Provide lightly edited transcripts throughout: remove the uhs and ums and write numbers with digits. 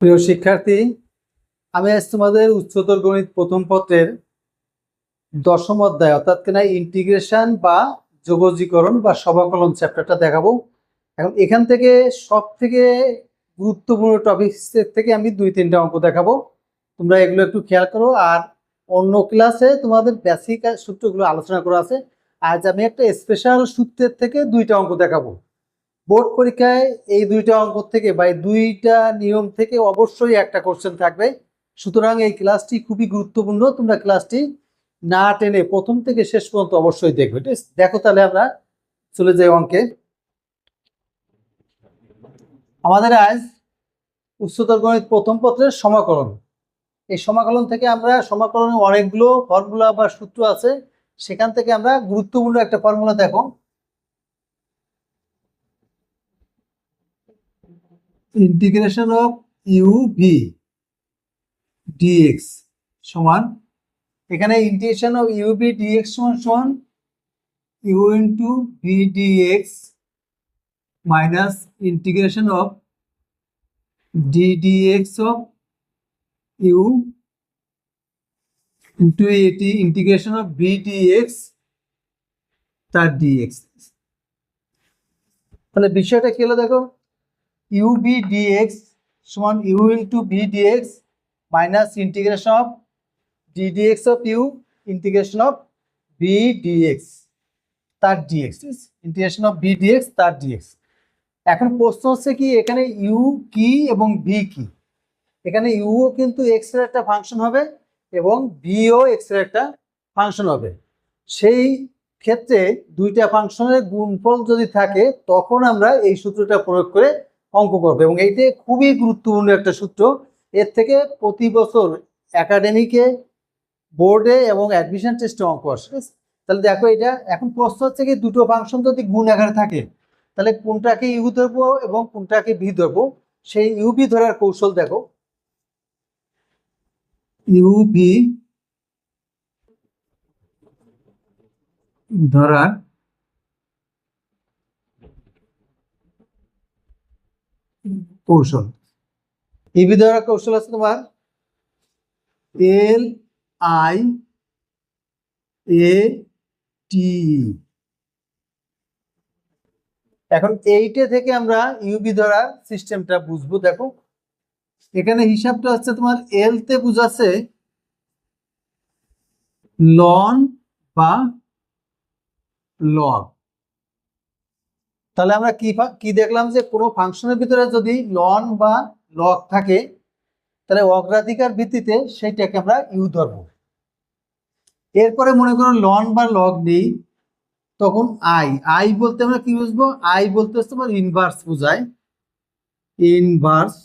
প্রিয় শিক্ষার্থী, আমি আজ তোমাদের উচ্চতর গণিত প্রথম পত্রের 10ম অধ্যায় অর্থাৎ কিনা ইন্টিগ্রেশন বা যোগজীকরণ বা সমাকলন চ্যাপ্টারটা দেখাবো। এখন এখান থেকে সব থেকে গুরুত্বপূর্ণ টপিকস থেকে আমি 2-3টা অঙ্ক দেখাবো। তোমরা এগুলো একটু খেয়াল করো। আর অন্য ক্লাসে তোমাদের বেসিক সূত্রগুলো আলোচনা করা আছে। আজ আমি একটা স্পেশাল সূত্রের থেকে 2টা অঙ্ক দেখাবো। বোর্ড পরীক্ষায় এই 2টা অঙ্ক থেকে বা 2টা নিয়ম থেকে অবশ্যই একটা কোশ্চেন থাকবে। সুতরাং এই ক্লাসটি খুবই গুরুত্বপূর্ণ। তোমরা ক্লাসটি না টেনে প্রথম থেকে শেষ পর্যন্ত অবশ্যই দেখবে। ঠিক আছে? দেখো তাহলে আমরা চলে যাই অঙ্কে। আমাদের আজ উচ্চতর গণিত প্রথম পত্রের সমাকলন। এই সমাকলন থেকে আমরা সমাকলনের অনেকগুলো ফর্মুলা বা সূত্র আছে, সেখান থেকে আমরা গুরুত্বপূর্ণ একটা ফর্মুলা দেখো। Integration of u v dx সমান, এখানে integration of u v dx সমান u into v dx minus integration of d dx of u into এটি ইন্টিগ্রেশন অফ ভি ডিএক্স তার ডিএক্স। তাহলে বিষয়টা কি হলো দেখো, ইউ ভি ডিএক্স সমান u into v dx minus integration of d dx of u integration of v dx তার dx, integration of v dx তার ডিএক্স। এখন প্রশ্ন হচ্ছে কি, এখানে ইউ কি এবং ভি কি। এখানে ইউও কিন্তু এক্স এর একটা ফাংশন হবে এবং ভিও এক্স এর একটা ফাংশন হবে। সেই ক্ষেত্রে 2টা ফাংশনের গুণফল যদি থাকে তখন আমরা এই সূত্রটা প্রয়োগ করে অঙ্ক করবো, এবং এইটা খুবই গুরুত্বপূর্ণ একটা সূত্র। এর থেকে প্রতি বছর একাডেমিকে, বোর্ডে এবং অ্যাডমিশন টেস্টে অঙ্ক আসে। তাহলে দেখো, এটা এখন প্রশ্ন হচ্ছে কি, দুটো ফাংশন যদি গুণ আকারে থাকে তাহলে কোনটাকে ইউ ধরবো এবং কোনটাকে ভি ধরবো, সেই ইউ ভি ধরার কৌশল দেখো। ইউ ভি ধরার কৌশল, ইউভি ধরার কৌশল আছে তোমার এল আই এ টি। এখন এইটা থেকে আমরা ইউভি ধরার সিস্টেমটা বুঝবো। দেখো এখানে হিসাবটা হচ্ছে তোমার এল তে বুঝাচ্ছে লন বা লগ। তাহলে আমরা কি দেখলাম যে কোনো ফাংশনের ভিতরে যদি লন বা লগ থাকে তাহলে অগ্রাধিকার ভিত্তিতে সেইটাকে আমরা ইউ ধরবো। এরপরে মনে করো লন বা লগ নেই, তখন আই আই বলতে আমরা কি বুঝবো, আই বলতে হচ্ছে তোমার ইনভার্স বোঝায়। ইনভার্স,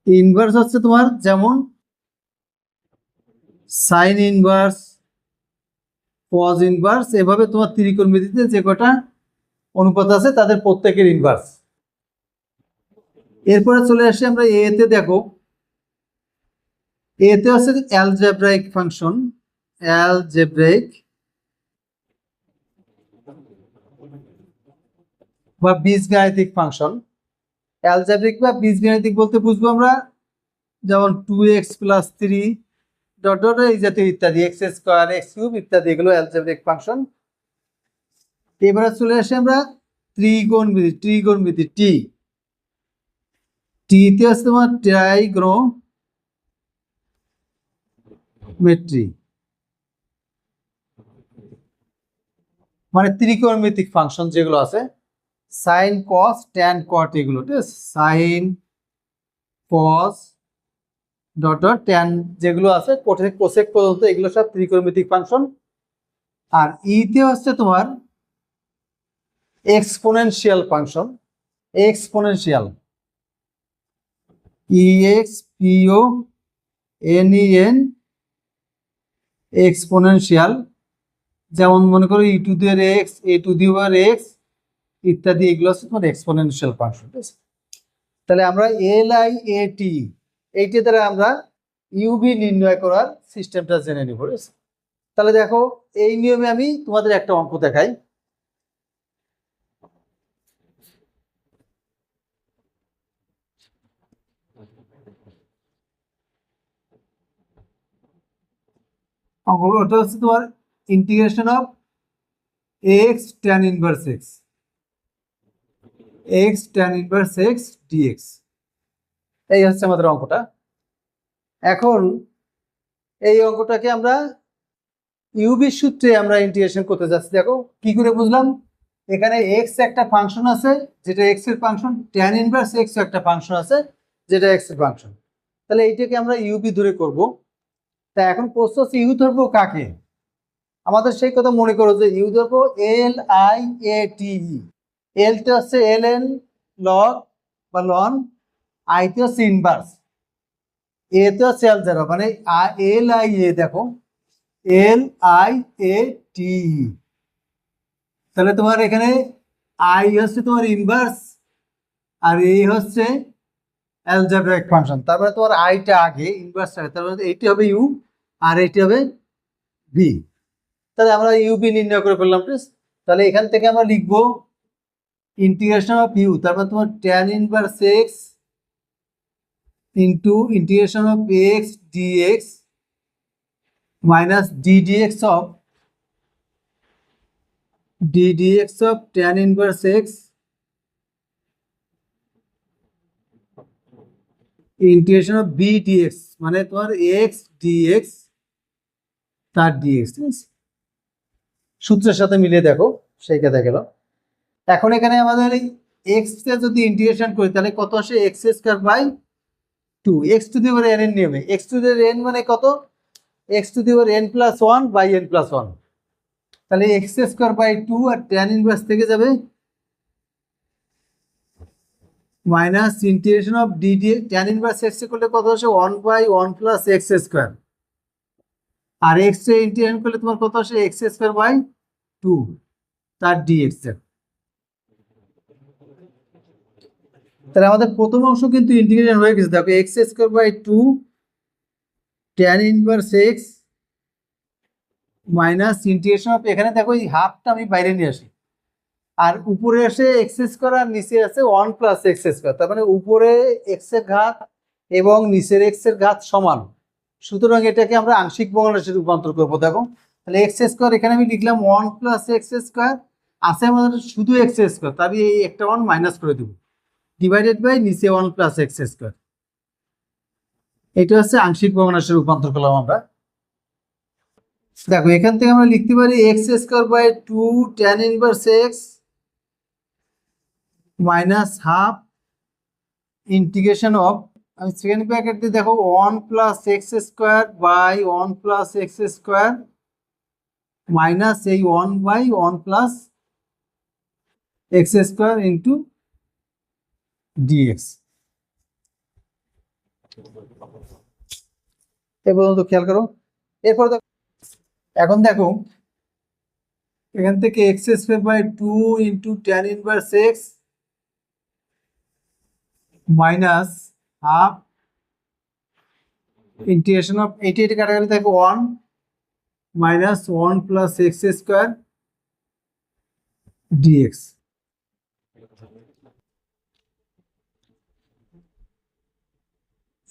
ইনভার্স হচ্ছে তোমার যেমন সাইন ইনভার্স, কজ ইনভার্স, এভাবে তোমার ত্রিকোণমিতিতে যে কটা অনুপাত আছে তাদের প্রত্যেকের ইনভার্স। এরপরে চলে আসি আমরা এ তে। দেখো এ তে হচ্ছে অ্যালজেব্রাইক ফাংশন, অ্যালজেব্রাইক বা বীজগাণিতিক ফাংশন। অ্যালজেব্রিক বা বীজগাণিতিক বলতে বুঝবো আমরা যেমন 2x + 3 ডট ডট এই জাতীয় ইত্যাদি, x² x³ ইত্যাদি, এগুলো অ্যালজেব্রিক ফাংশন। এবারে চলে আসি আমরা ত্রিকোণমিতি, ত্রিকোণমিতি টি। টিতে আছে তোমার ট্রাইগোনোমেট্রি, মানে ত্রিকোণমিতিক ফাংশন যেগুলো আছে, সাইন কস ট্যান কট, এগুলো ঠিক আছে, সাইন কস ডট ডট ট্যান যেগুলো আছে কোসেক পর্যন্ত, এগুলো সব ত্রিকোণমিতিক ফাংশন। আর ইতে হচ্ছে তোমার exponential function, exponential, EXPONEN, exponential. যেমন মনে করো e⁴x, a⁴x ইত্যাদি, এগুলো হচ্ছে তোমার এক্সপোনেনশিয়াল ফাংশন। ঠিক আছে? তাহলে আমরা LIAT এইটা দ্বারা আমরা ইউভি নির্ণয় করার সিস্টেমটা জেনে নিব। তাহলে দেখো এই নিয়মে আমি তোমাদের একটা অঙ্ক দেখাই। ওটা হচ্ছে তোমার integration of x tan inverse x, x tan inverse x dx. এই হচ্ছে আমাদের অঙ্কটা। এখন এই অঙ্কটাকে আমরা ইউবির সূত্রে আমরা ইন্টিগ্রেশন করতে যাচ্ছি। দেখো কি করে বুঝলাম, এখানে এক্স একটা ফাংশন আছে যেটা এক্স এর ফাংশন, ট্যান ইনভার্স এক্স একটা ফাংশন আছে যেটা এক্স এর ফাংশন। তাহলে এইটাকে আমরা ইউবি ধরে করব। তা এখন প্রশ্ন হচ্ছে ইউ ধরবো কাকে? আমাদের সেই কথা মনে করো যে ইউ ধরবো এল আই এ টি ই। এলটা হচ্ছে এল এন লগ বা লন, আইতে হচ্ছে ইনভার্স, এ তে হচ্ছে এল জিরো, মানে এল আই এ, দেখো এল আই এ টি ই। তাহলে তোমার এখানে আই হচ্ছে তোমার ইনভার্স আর এ হচ্ছে অ্যালজেব্রাইক ফাংশন। তারপরে তোমার আইটা আগে, ইনভার্স আগে, তারপরে এইটি হবে ইউ আর এইটি হবে ভি। তাহলে আমরা ইউবি নির্ণয় করে ফেললাম। প্লিজ তাহলে এখান থেকে আমরা লিখবো ইন্টিগ্রেশন অফ ইউ, তারপর তোমার tan inverse x into integration of x dx minus d dx of tan inverse x integration of b dx, মানে তোমার এক্স ডিএক্স তার ডিএক্স। ঠিক আছে, সূত্রের সাথে মিলিয়ে দেখো, সেই কথা গেল। এখন এখানে আমাদের এই এক্স কে যদি ইন্টিগ্রেশন করি তাহলে কত আসে, x square by two, x to the power n এর নিয়মে। X to the power n মানে কত, x to the power n plus one by n plus one. তাহলে এক্স স্কয়ার বাই টু আর ট্যান ইনভার্স থেকে যাবে minus integration of d d, tan inverse x করলে কত আসে, one by one plus x square, আর এক্স এ integration করলে তোমার কত আসে, এক্স স্কয়ার বাই টু তার ডিএক্স। তাহলে আমাদের প্রথম অংশ কিন্তু ইন্টিগ্রেশন হয়ে গেছে। দেখো x square by two tan inverse x minus integration of, এখানে দেখো এই হাফটা আমি বাইরে নিয়ে আসি, আর উপরে আসে এক্স স্কয়ার আর নিচে আছে ওয়ান প্লাস এক্স স্কয়ার। তার মানে উপরে এক্স এর ঘাত এবং নিচের এক্স এর ঘাত সমান, সুতরাং এটাকে আমরা আংশিক ভগ্নাংশে রূপান্তর করবো। দেখো তাহলে এক্স স্কয়ার এখানে আমি লিখলাম ওয়ান প্লাস এক্স স্কয়ার, আছে আমাদের শুধু এক্স স্কয়ার, তাহলে এই একটা ওয়ান মাইনাস করে দেবো, ডিভাইডেড বাই নিচে ওয়ান প্লাস এক্স স্কয়ার। এটা হচ্ছে আংশিক ভগ্নাংশে রূপান্তর করলাম আমরা। দেখো এখান থেকে আমরা লিখতে পারি x square by two tan inverse x minus half integration of, আমি সেকেন্ড ব্র্যাকেট দিয়ে দেখো one plus x square by one plus x square minus এই one by one plus x square into dx. এ পর্যন্ত খেয়াল করো। এরপর দেখো, এখন দেখো এখান থেকে x square by two into tan inverse x minus half integration of, এইটি কাটাকাটি থাকে one minus one plus x square dx.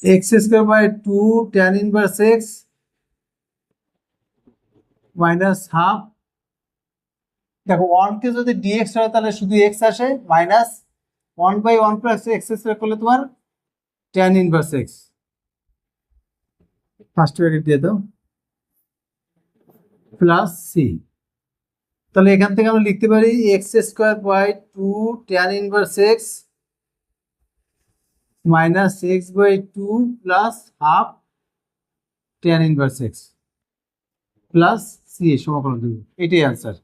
X square by two tan inverse x minus half, দেখো ওয়ানকে যদি ডিএক্স হয় তাহলে শুধু এক্স আসে, minus one by one plus x square করলে তোমার tan inverse x, first bracket দিয়ে দাও, প্লাস সি। তাহলে এখান থেকে আমরা লিখতে পারি x square by two tan inverse x minus x by two plus half tan inverse x plus c সমাকলন দেব, এটাই অ্যান্সার।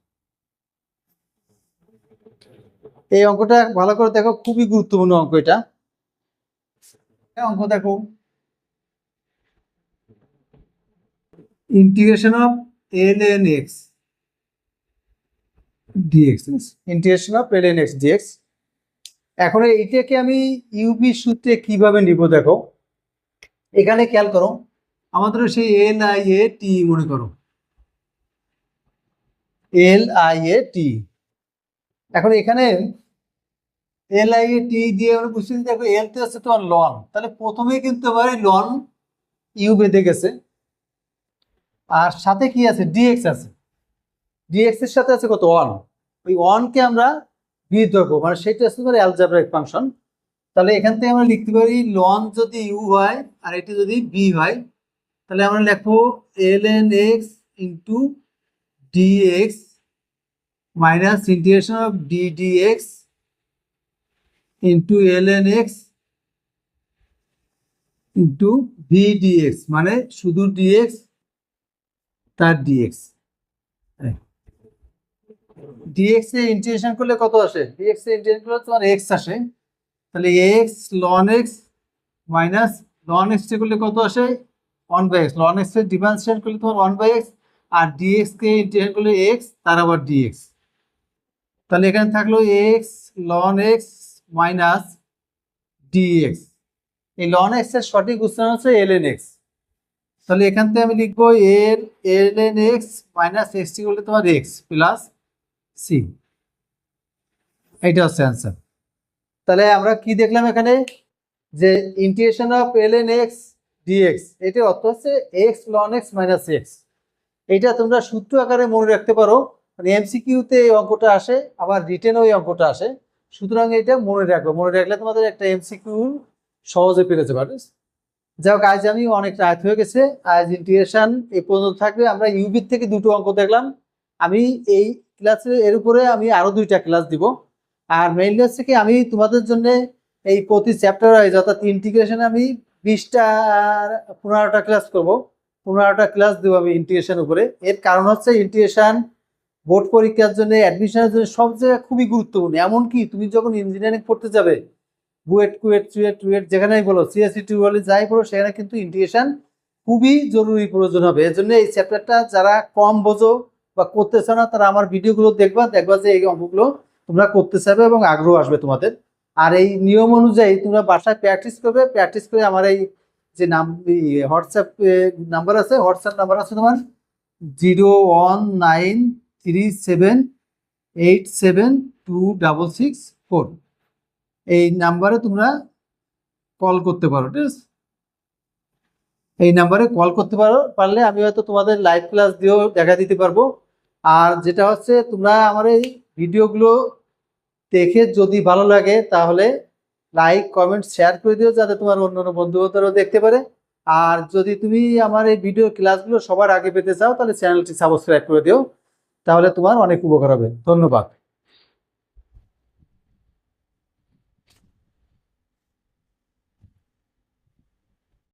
এই অঙ্কটা ভালো করে দেখো, খুবই গুরুত্বপূর্ণ অঙ্ক এটা। অঙ্ক দেখো integration of l n x dx, integration of l n x dx. এখন এইটাকে আমি ইউবি সূত্রে কিভাবে নিব, দেখো এখানে খেয়াল করো, আমাদের সেই এল আই এ টি মনে করো, এল আই এ টি। এখন এখানে এল আই এ টি দিয়ে আমরা বুঝছি, দেখো এল তে হচ্ছে তোমার লন, তাহলে প্রথমে কিন্তু আমার লন ইউ বেঁধে গেছে, আর সাথে কি আছে, ডিএক্স আছে। ডিএক্স এর সাথে আছে কত, 1। ওই 1 কে আমরা বি ধরবো, মানে সেটা হচ্ছে তোমার অ্যালজেব্রাইক ফাংশন। তাহলে এখান থেকে আমরা লিখতে পারি লন যদি ইউ হয় আর এটি যদি বি হয়, তাহলে আমরা লিখবো ln x into d x minus integration of d d x into ln x into v d x, মানে শুধু ডিএক্স তার ডিএক্স। ডিএক্স এ ইন্টিগ্রেশন করলে কত আসে, ডিএক্স এ ইন্টিগ্রেশন করলে তোমার এক্স আসে। তাহলে x ln x minus ln x করলে কত আসে, 1/x। লন এক্স এর ডিফারেন্সিয়েট করলে তোমার 1/x, আর ডিএক্স কে ইন্টিগ্রেট করলে এক্স তার আবার ডিএক্স। তাহলে এখানে থাকলো x ln x minus d x. এই লন এক্স এর সঠিক উচ্চারণ হচ্ছে ln x। তাহলে এখান থেকে আমি লিখবো এর ln x মাইনাস এক্স করলে তোমার এক্স প্লাস সি, এইটা হচ্ছে অ্যান্সার। তাহলে আমরা কি দেখলাম এখানে, যে integration of ln x dx, এটার অর্থ হচ্ছে x ln x minus x. এইটা তোমরা সূত্র আকারে মনে রাখতে পারো, মানে এমসিকিউতে এই অঙ্কটা আসে, আবার রিটেনও এই অঙ্কটা আসে। সুতরাং এটা মনে রাখবো, মনে রাখলে তোমাদের একটা এমসিকিউ সহজে পেরে যাবে। যাই হোক, আজ আমি অনেক রাত হয়ে গেছে, আজ ইন্টিগ্রেশন এই পর্যন্ত থাকবে। আমরা ইউবির থেকে দুটো অঙ্ক দেখলাম। আমি এই ক্লাসে এর উপরে আমি আরো 2টা ক্লাস দিব। আর মেইনলি হচ্ছে কি, আমি তোমাদের জন্য এই প্রতি চ্যাপ্টার ওয়াইজ অর্থাৎ ইন্টিগ্রেশন আমি 20টা 15টা ক্লাস করব। 15টা ক্লাস দেবো আমি ইন্টিগ্রেশন উপরে। এর কারণ হচ্ছে ইন্টিগ্রেশন বোর্ড পরীক্ষার জন্য, অ্যাডমিশনের জন্য সব জায়গায় খুবই গুরুত্বপূর্ণ। এমনকি তুমি যখন ইঞ্জিনিয়ারিং পড়তে যাবে, বুয়েট কুয়েট চুয়েট টুয়েট যেখানেই বলো, সিএসসি টিউবওয়েল যাই পড়ো, সেখানে কিন্তু ইন্টিগ্রেশন খুবই জরুরি প্রয়োজন হবে। এর জন্য এই চ্যাপ্টারটা যারা কম বোঝো বা করতে চাও না, তারা আমার ভিডিওগুলো দেখবা যে এই অঙ্কগুলো তোমরা করতে চাইবে এবং আগ্রহ আসবে তোমাদের। আর এই নিয়ম অনুযায়ী তোমরা বাসায় প্র্যাকটিস করবে, প্র্যাকটিস করে আমার এই যে হোয়াটসঅ্যাপ নাম্বার আছে, হোয়াটসঅ্যাপ নাম্বার আছে তোমার 01937872664, এই নাম্বারে তোমরা কল করতে পারো। ঠিক আছে, এই নাম্বারে কল করতে পারলে আমি হয়তো তোমাদের লাইভ ক্লাস দিয়েও দেখা দিতে পারবো। আর যেটা হচ্ছে, তোমরা আমার এই ভিডিওগুলো দেখে যদি ভালো লাগে তাহলে লাইক কমেন্ট শেয়ার করে দিও, যাতে তোমার অন্য বন্ধু বান্ধবরাও দেখতে পারে। আর যদি তুমি আমার এই ভিডিও ক্লাসগুলো সবার আগে পেতে চাও, তাহলে চ্যানেলটি সাবস্ক্রাইব করে দিও, তাহলে তোমার অনেক উপকার হবে। ধন্যবাদ।